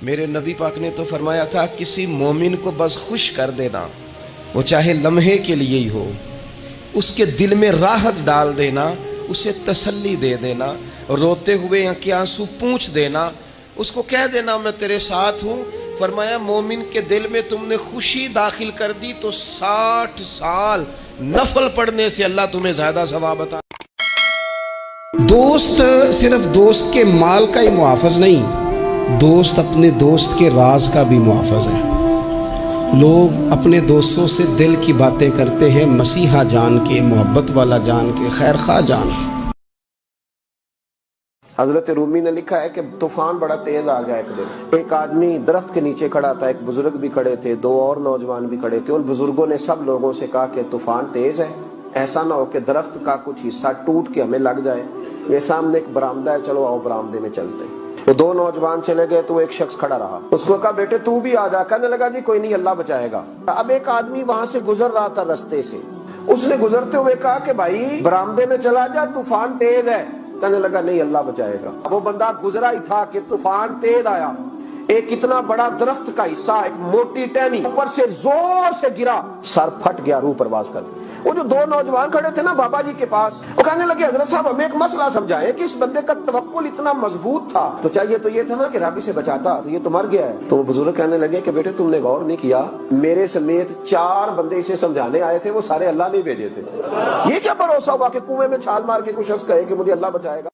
میرے نبی پاک نے تو فرمایا تھا کسی مومن کو بس خوش کر دینا، وہ چاہے لمحے کے لیے ہی ہو، اس کے دل میں راحت ڈال دینا، اسے تسلی دے دینا، روتے ہوئے آنکھ کے آنسو پونچھ دینا، اس کو کہہ دینا میں تیرے ساتھ ہوں۔ فرمایا مومن کے دل میں تم نے خوشی داخل کر دی تو 60 سال نفل پڑھنے سے اللہ تمہیں زیادہ ثواب عطا۔ دوست صرف دوست کے مال کا ہی محافظ نہیں، دوست اپنے دوست کے راز کا بھی محافظ ہے۔ لوگ اپنے دوستوں سے دل کی باتیں کرتے ہیں، مسیحا جان کے، محبت والا جان کے، خیر خواہ جان کے۔ حضرت رومی نے لکھا ہے کہ طوفان بڑا تیز آ گیا ایک دن، ایک آدمی درخت کے نیچے کھڑا تھا، ایک بزرگ بھی کھڑے تھے، دو اور نوجوان بھی کھڑے تھے۔ ان بزرگوں نے سب لوگوں سے کہا کہ طوفان تیز ہے، ایسا نہ ہو کہ درخت کا کچھ حصہ ٹوٹ کے ہمیں لگ جائے، یہ سامنے ایک برآمدہ ہے، چلو آؤ برآمدے میں چلتے ہیں۔ وہ دو نوجوان چلے گئے تو ایک شخص کھڑا رہا، اس کو کہا بیٹے تو بھی آ جا، کہنے لگا جی کوئی نہیں اللہ بچائے گا۔ اب ایک آدمی وہاں سے گزر رہا تھا رستے سے، اس نے گزرتے ہوئے کہا کہ بھائی برآمدے میں چلا جا طوفان تیز ہے، کہنے لگا نہیں اللہ بچائے گا۔ وہ بندہ گزرا ہی تھا کہ طوفان تیز آیا، ایک اتنا بڑا درخت کا حصہ، ایک موٹی ٹہنی اوپر سے زور سے گرا، سر پھٹ گیا، روح پرواز کر گئی۔ وہ جو دو نوجوان کھڑے تھے نا بابا جی کے پاس، وہ کہنے لگے حضرت صاحب ہمیں ایک مسئلہ سمجھائیں کہ اس بندے کا توکل اتنا مضبوط تھا تو چاہیے تو یہ تھا نا کہ رب اسے بچاتا، تو یہ تو مر گیا ہے۔ تو وہ بزرگ کہنے لگے کہ بیٹے تم نے غور نہیں کیا، میرے سمیت 4 بندے اسے سمجھانے آئے تھے، وہ سارے اللہ نہیں بھیجے تھے۔ یہ کیا بھروسہ ہوا کہ کنویں میں چھال مار کے کوئی شخص کہے کہ مجھے اللہ بچائے گا۔